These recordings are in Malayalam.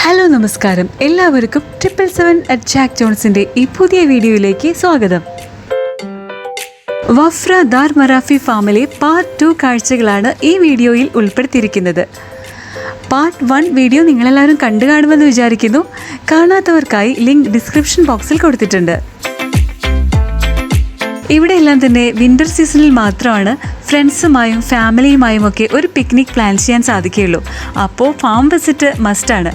ഹലോ നമസ്കാരം, എല്ലാവർക്കും 777 ജാക്ക് ജോൺസിൻ്റെ ഈ പുതിയ വീഡിയോയിലേക്ക് സ്വാഗതം. വഫ്ര ദാർ മറാഫി ഫാമിലെ പാർട്ട് 2 കാഴ്ചകളാണ് ഈ വീഡിയോയിൽ ഉൾപ്പെടുത്തിയിരിക്കുന്നത്. പാർട്ട് 1 വീഡിയോ നിങ്ങളെല്ലാവരും കണ്ടു കാണുമെന്ന് വിചാരിക്കുന്നു. കാണാത്തവർക്കായി ലിങ്ക് ഡിസ്ക്രിപ്ഷൻ ബോക്സിൽ കൊടുത്തിട്ടുണ്ട്. ഇവിടെയെല്ലാം തന്നെ വിൻ്റർ സീസണിൽ മാത്രമാണ് ഫ്രണ്ട്സുമായും ഫാമിലിയുമായും ഒക്കെ ഒരു പിക്നിക് പ്ലാൻ ചെയ്യാൻ സാധിക്കുകയുള്ളൂ. അപ്പോൾ ഫാം വിസിറ്റ് മസ്റ്റാണ്.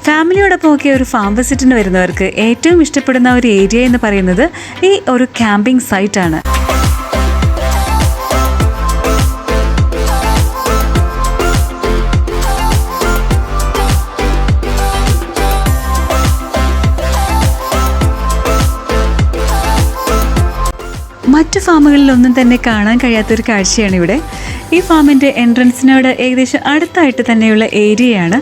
ഫാമിലിയോടൊപ്പം ഒക്കെ ഒരു ഫാം വിസിറ്റിന് വരുന്നവർക്ക് ഏറ്റവും ഇഷ്ടപ്പെടുന്ന ഒരു ഏരിയ എന്ന് പറയുന്നത് ഈ ഒരു ക്യാമ്പിംഗ് സൈറ്റാണ്. മറ്റു ഫാമുകളിലൊന്നും തന്നെ കാണാൻ കഴിയാത്തൊരു കാഴ്ചയാണ് ഇവിടെ. ഈ ഫാമിൻ്റെ എൻട്രൻസിനോട് ഏകദേശം അടുത്തായിട്ട് തന്നെയുള്ള ഏരിയയാണ്.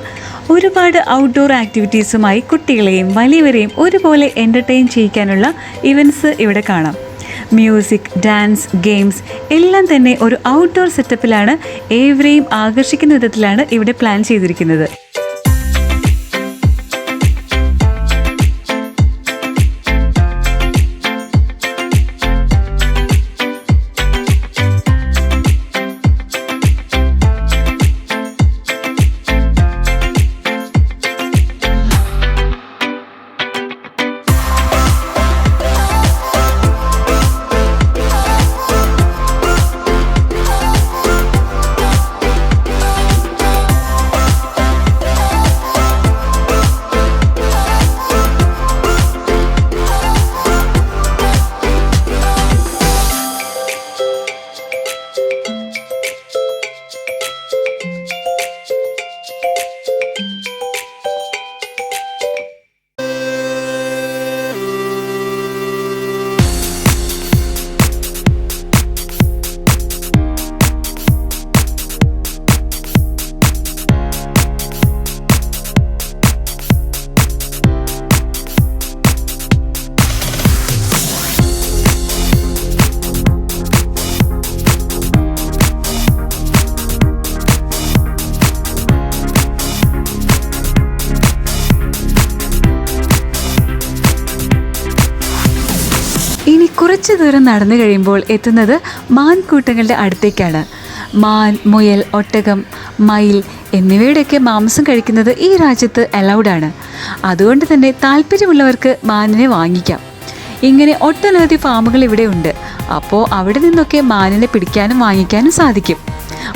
ഒരുപാട് ഔട്ട്ഡോർ ആക്ടിവിറ്റീസുമായി കുട്ടികളെയും വലിയവരെയും ഒരുപോലെ എൻ്റർടൈൻ ചെയ്യിക്കാനുള്ള ഇവൻറ്റ്സ് ഇവിടെ കാണാം. മ്യൂസിക്, ഡാൻസ്, ഗെയിംസ് എല്ലാം തന്നെ ഒരു ഔട്ട്ഡോർ സെറ്റപ്പിലാണ്, ഏവരെയും ആകർഷിക്കുന്ന വിധത്തിലാണ് ഇവിടെ പ്ലാൻ ചെയ്തിരിക്കുന്നത്. ഇനി കുറച്ച് ദൂരം നടന്നു കഴിയുമ്പോൾ എത്തുന്നത് മാൻകൂട്ടങ്ങളുടെ അടുത്തേക്കാണ്. മാൻ, മുയൽ, ഒട്ടകം, മയിൽ എന്നിവയുടെയൊക്കെ മാംസം കഴിക്കുന്നത് ഈ രാജ്യത്ത് അലൗഡാണ്. അതുകൊണ്ട് തന്നെ താല്പര്യമുള്ളവർക്ക് മാനിനെ വാങ്ങിക്കാം. ഇങ്ങനെ ഒട്ടനവധി ഫാമുകൾ ഇവിടെ ഉണ്ട്. അപ്പോൾ അവിടെ നിന്നൊക്കെ മാനിനെ പിടിക്കാനും വാങ്ങിക്കാനും സാധിക്കും.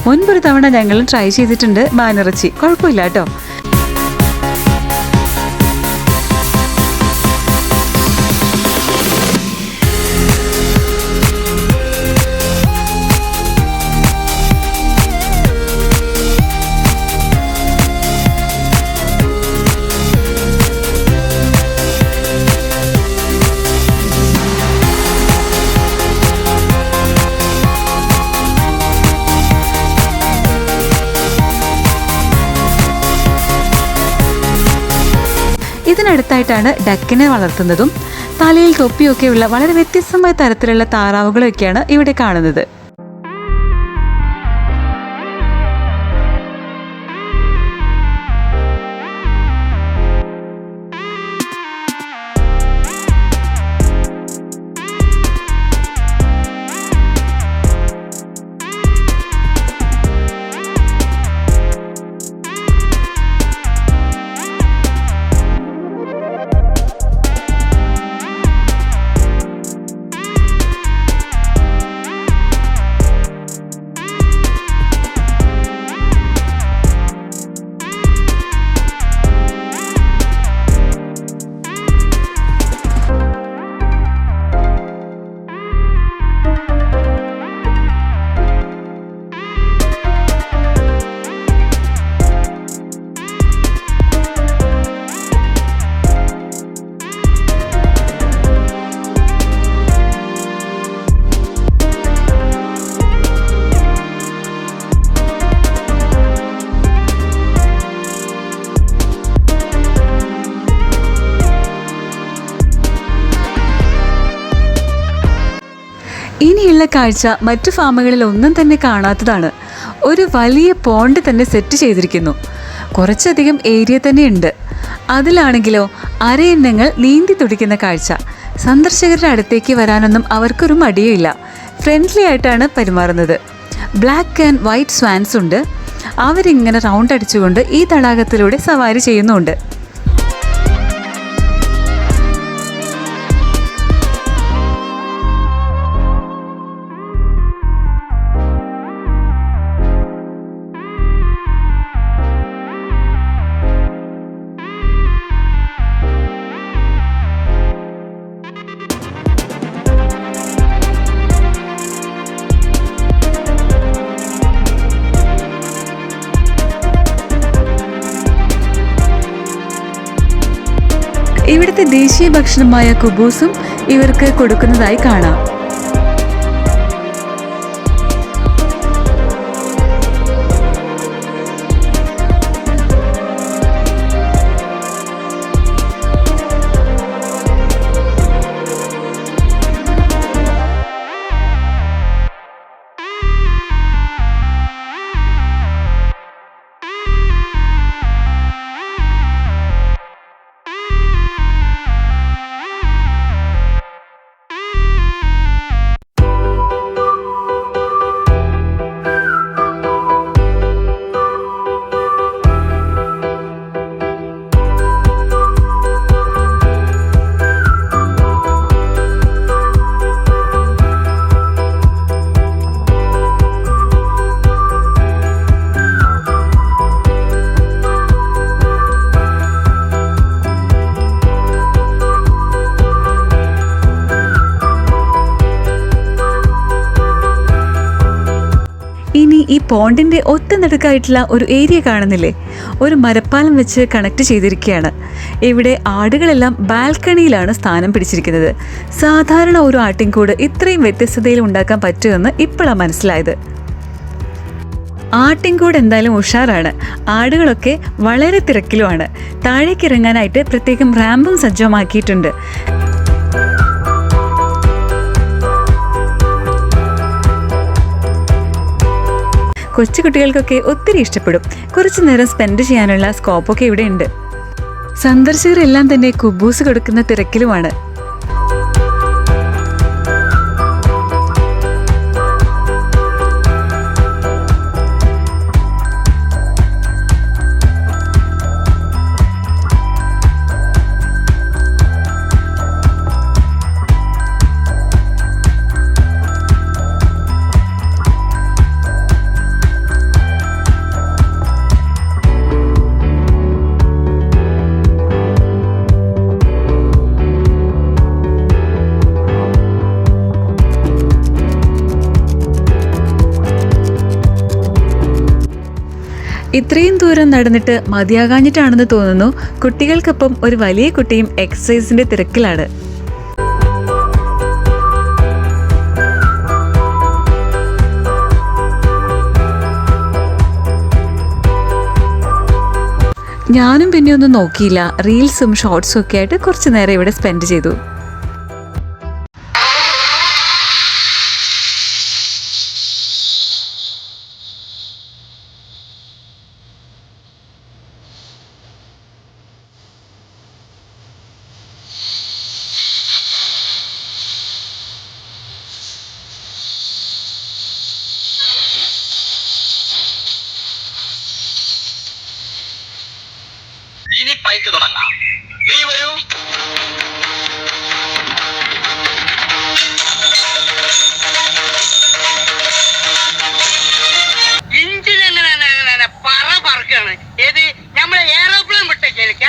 മുൻപൊരു തവണ ഞങ്ങളും ട്രൈ ചെയ്തിട്ടുണ്ട് മാനിറച്ചി. കുഴപ്പമില്ല കേട്ടോ. ഇതിനടുത്തായിട്ടാണ് ഡക്കിനെ വളർത്തുന്നതും തലയിൽ തൊപ്പിയൊക്കെയുള്ള വളരെ വ്യത്യസ്തമായ തരത്തിലുള്ള താറാവുകളൊക്കെയാണ് ഇവിടെ കാണുന്നത്. ഇനിയുള്ള കാഴ്ച മറ്റു ഫാമുകളിൽ ഒന്നും തന്നെ കാണാത്തതാണ്. ഒരു വലിയ പോണ്ട് തന്നെ സെറ്റ് ചെയ്തിരിക്കുന്നു. കുറച്ചധികം ഏരിയ തന്നെയുണ്ട്. അതിലാണെങ്കിലോ അരയന്നങ്ങൾ നീന്തി തുടിക്കുന്ന കാഴ്ച. സന്ദർശകരുടെ അടുത്തേക്ക് വരാനൊന്നും അവർക്കൊരു മടിയുമില്ല. ഫ്രണ്ട്ലി ആയിട്ടാണ് പെരുമാറുന്നത്. ബ്ലാക്ക് ആൻഡ് വൈറ്റ് സ്വാൻസ് ഉണ്ട്. അവരിങ്ങനെ റൗണ്ട് അടിച്ചുകൊണ്ട് ഈ തടാകത്തിലൂടെ സവാരി ചെയ്യുന്നുണ്ട്. ഇവിടുത്തെ ദേശീയ ഭക്ഷണമായ കുബൂസും ഇവർക്ക് കൊടുക്കുന്നതായി കാണാം. ഇനി ഈ പോണ്ടിൻ്റെ ഒത്ത നടുക്കായിട്ടുള്ള ഒരു ഏരിയ കാണുന്നില്ലേ? ഒരു മരപ്പാലം വെച്ച് കണക്ട് ചെയ്തിരിക്കുകയാണ്. ഇവിടെ ആടുകളെല്ലാം ബാൽക്കണിയിലാണ് സ്ഥാനം പിടിച്ചിരിക്കുന്നത്. സാധാരണ ഒരു ആട്ടിൻകൂട് ഇത്രയും വ്യത്യസ്തതയിൽ ഉണ്ടാക്കാൻ പറ്റുമെന്ന് ഇപ്പോഴാണ് മനസ്സിലായത്. ആട്ടിൻകൂട് എന്തായാലും ഉഷാറാണ്. ആടുകളൊക്കെ വളരെ തിരക്കിലുമാണ്. താഴേക്ക് ഇറങ്ങാനായിട്ട് പ്രത്യേകം റാമ്പും സജ്ജമാക്കിയിട്ടുണ്ട്. കൊച്ചു കുട്ടികൾക്കൊക്കെ ഒത്തിരി ഇഷ്ടപ്പെടും. കുറച്ചു നേരം സ്പെൻഡ് ചെയ്യാനുള്ള സ്കോപ്പൊക്കെ ഇവിടെ ഉണ്ട്. സന്ദർശകരെല്ലാം തന്നെ കുബൂസ് കൊടുക്കുന്ന തിരക്കിലുമാണ്. ഇത്രയും ദൂരം നടന്നിട്ട് മതിയാകാഞ്ഞിട്ടാണെന്ന് തോന്നുന്നു. കുട്ടികൾക്കൊപ്പം ഒരു വലിയ കുട്ടിയും എക്സസൈസിന്റെ തിരക്കിലാണ്. ഞാനും പിന്നെ ഒന്നും നോക്കിയില്ല. റീൽസും ഷോർട്സും ഒക്കെ ആയിട്ട് കുറച്ചു നേരം ഇവിടെ സ്പെൻഡ് ചെയ്തു. ഇനി പൈക്ക് തുടങ്ങാം. നീ വരൂ. ഇഞ്ചിൽ എങ്ങനെ പറക്കാണ്. ഏത് നമ്മളെ എയറോപ്ലെയിൻ വിട്ടേക്ക.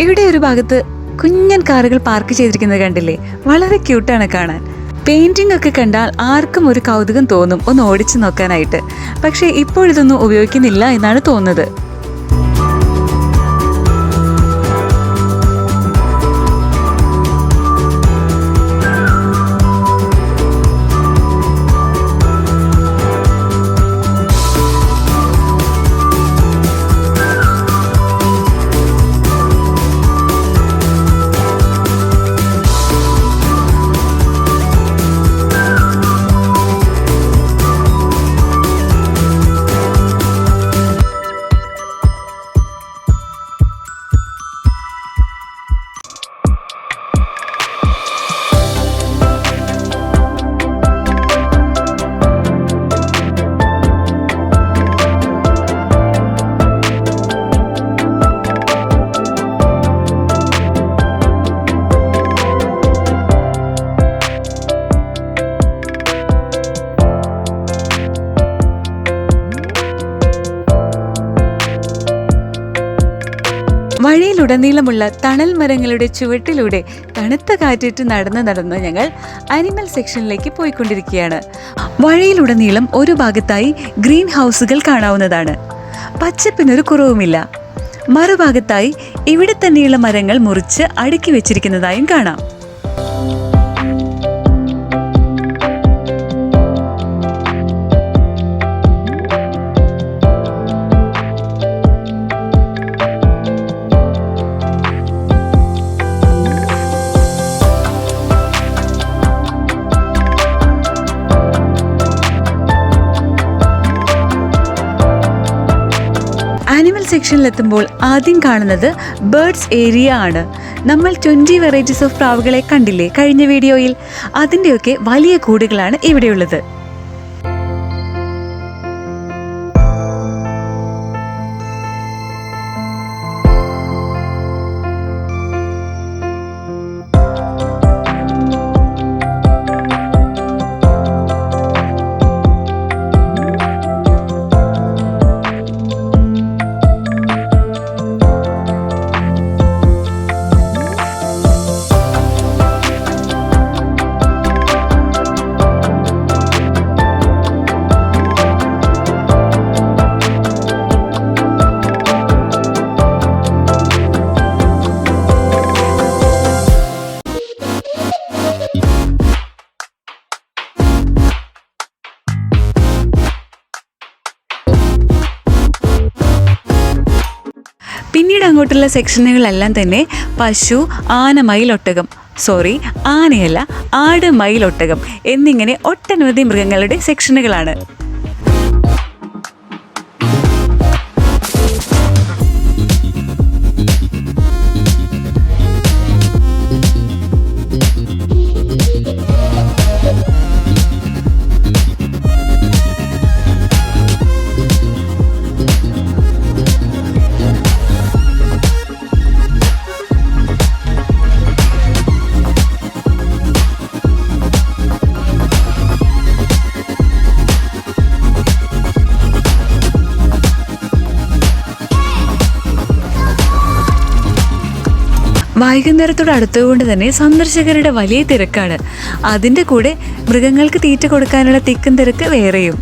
ഇവിടെ ഒരു ഭാഗത്ത് കുഞ്ഞൻ കാറുകൾ പാർക്ക് ചെയ്തിരിക്കുന്നത് കണ്ടില്ലേ? വളരെ ക്യൂട്ടാണ് കാണാൻ. പെയിന്റിംഗ് ഒക്കെ കണ്ടാൽ ആർക്കും ഒരു കൗതുകം തോന്നും ഒന്ന് ഓടിച്ചു നോക്കാനായിട്ട്. പക്ഷേ ഇപ്പോഴിതൊന്നും ഉപയോഗിക്കുന്നില്ല എന്നാണ് തോന്നുന്നത്. വഴിയിലുടനീളമുള്ള തണൽ മരങ്ങളുടെ ചുവട്ടിലൂടെ തണുത്ത കാറ്റേറ്റ് നടന്ന് ഞങ്ങൾ അനിമൽ സെക്ഷനിലേക്ക് പോയിക്കൊണ്ടിരിക്കുകയാണ്. വഴിയിലുടനീളം ഒരു ഭാഗത്തായി ഗ്രീൻ ഹൗസുകൾ കാണാവുന്നതാണ്. പച്ചപ്പിനൊരു കുറവുമില്ല. മറുഭാഗത്തായി ഇവിടെ തന്നെയുള്ള മരങ്ങൾ മുറിച്ച് അടുക്കി വെച്ചിരിക്കുന്നതായും കാണാം. ആനിമൽ സെക്ഷനിലെത്തുമ്പോൾ ആദ്യം കാണുന്നത് ബേർഡ്സ് ഏരിയ ആണ്. നമ്മൾ 20 വെറൈറ്റീസ് ഓഫ് പ്രാവുകളെ കണ്ടില്ലേ കഴിഞ്ഞ വീഡിയോയിൽ? അതിൻ്റെയൊക്കെ വലിയ കൂടുകളാണ് ഇവിടെയുള്ളത്. പിന്നീട് അങ്ങോട്ടുള്ള സെക്ഷനുകളെല്ലാം തന്നെ പശു, ആന, മയിലൊട്ടകം, ആനയല്ല, ആട്, മയിലൊട്ടകം എന്നിങ്ങനെ ഒട്ടനവധി മൃഗങ്ങളുടെ സെക്ഷനുകളാണ്. വൈകുന്നേരത്തോട് അടുത്തുകൊണ്ട് തന്നെ സന്ദർശകരുടെ വലിയ തിരക്കാണ്. അതിൻ്റെ കൂടെ മൃഗങ്ങൾക്ക് തീറ്റ കൊടുക്കാനുള്ള തിക്കും തിരക്ക് വേറെയും.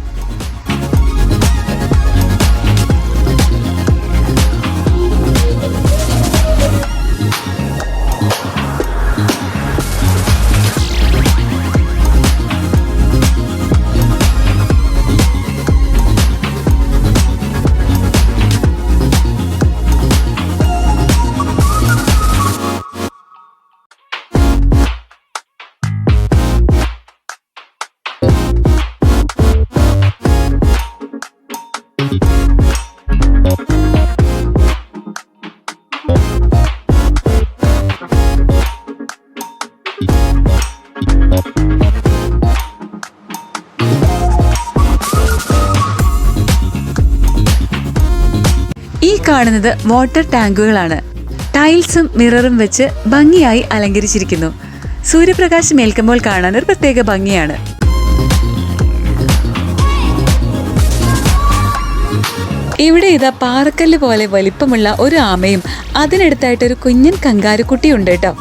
ഈ കാണുന്നത് വാട്ടർ ടാങ്കുകളാണ്. ടൈൽസും മിററും വെച്ച് ഭംഗിയായി അലങ്കരിച്ചിരിക്കുന്നു. സൂര്യപ്രകാശം ഏൽക്കുമ്പോൾ കാണാൻ ഒരു പ്രത്യേക ഭംഗിയാണ്. ഇവിടെ ഇതാ പാറക്കല്ല് പോലെ വലിപ്പമുള്ള ഒരു ആമയും അതിനടുത്തായിട്ടൊരു കുഞ്ഞൻ കങ്കാരുക്കുട്ടിയുണ്ട് കേട്ടോ.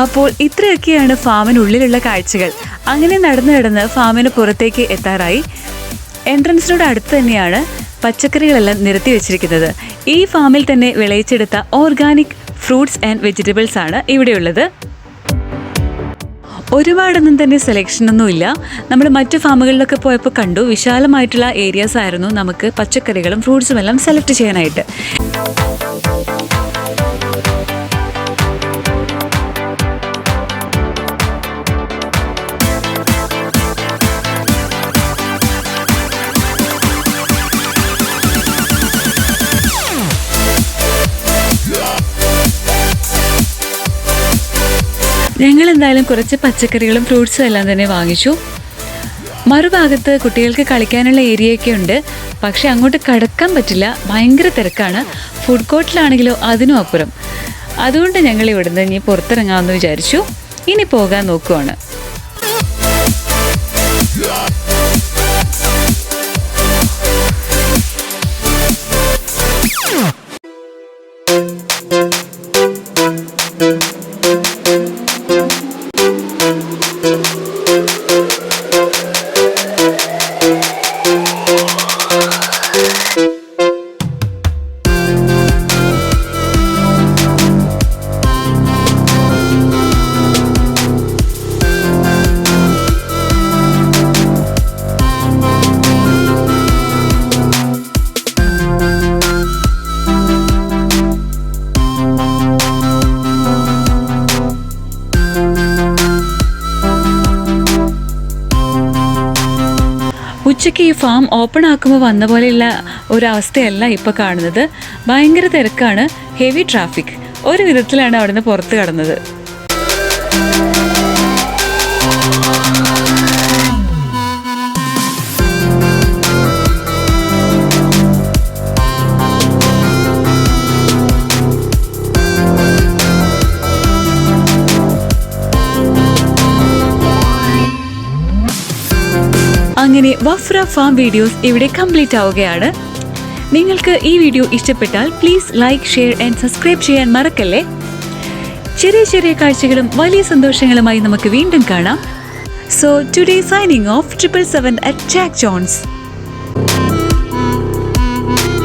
അപ്പോൾ ഇത്രയൊക്കെയാണ് ഫാമിനുള്ളിലുള്ള കാഴ്ചകൾ. അങ്ങനെ നടന്ന് ഫാമിന് പുറത്തേക്ക് എത്താറായി. എൻട്രൻസിനോട് അടുത്ത് തന്നെയാണ് പച്ചക്കറികളെല്ലാം നിരത്തി വെച്ചിരിക്കുന്നത്. ഈ ഫാമിൽ തന്നെ വിളയിച്ചെടുത്ത ഓർഗാനിക് ഫ്രൂട്ട്സ് ആൻഡ് വെജിറ്റബിൾസ് ആണ് ഇവിടെയുള്ളത്. ഒരുപാടൊന്നും തന്നെ സെലക്ഷനൊന്നുമില്ല. നമ്മൾ മറ്റു ഫാമുകളിലൊക്കെ പോയപ്പോൾ കണ്ടു, വിശാലമായിട്ടുള്ള ഏരിയാസ് ആയിരുന്നു നമുക്ക് പച്ചക്കറികളും ഫ്രൂട്ട്സും എല്ലാം സെലക്ട് ചെയ്യാനായിട്ട്. ഞങ്ങൾ എന്തായാലും കുറച്ച് പച്ചക്കറികളും ഫ്രൂട്ട്സും എല്ലാം തന്നെ വാങ്ങിച്ചു. മറുഭാഗത്ത് കുട്ടികൾക്ക് കളിക്കാനുള്ള ഏരിയയൊക്കെ ഉണ്ട്. പക്ഷെ അങ്ങോട്ട് കടക്കാൻ പറ്റില്ല, ഭയങ്കര തിരക്കാണ്. ഫുഡ് കോർട്ടിലാണെങ്കിലോ അതിനും അപ്പുറം. അതുകൊണ്ട് ഞങ്ങൾ ഇവിടുന്ന് ഇനി പുറത്തിറങ്ങാമെന്ന് വിചാരിച്ചു. ഇനി പോകാൻ നോക്കുവാണ്. ഉച്ചയ്ക്ക് ഈ ഫാം ഓപ്പൺ ആക്കുമ്പോൾ വന്ന പോലെയുള്ള ഒരവസ്ഥയല്ല ഇപ്പോൾ കാണുന്നത്. ഭയങ്കര തിരക്കാണ്, ഹെവി ട്രാഫിക്. ഒരു വിധത്തിലാണ് അവിടുന്ന് പുറത്ത് കടന്നത്. അങ്ങനെ വഫ്ര ഫാം വീഡിയോസ് ഇവിടെ കംപ്ലീറ്റ് ആവുകയാണ്. നിങ്ങൾക്ക് ഈ വീഡിയോ ഇഷ്ടപ്പെട്ടാൽ please like, share and subscribe ചെയ്യാൻ മറക്കല്ലേ. ചെറിയ ചെറിയ കാഴ്ചകളും വലിയ സന്തോഷങ്ങളുമായി നമുക്ക് വീണ്ടും കാണാം. So today signing off 777 at Jack Jones.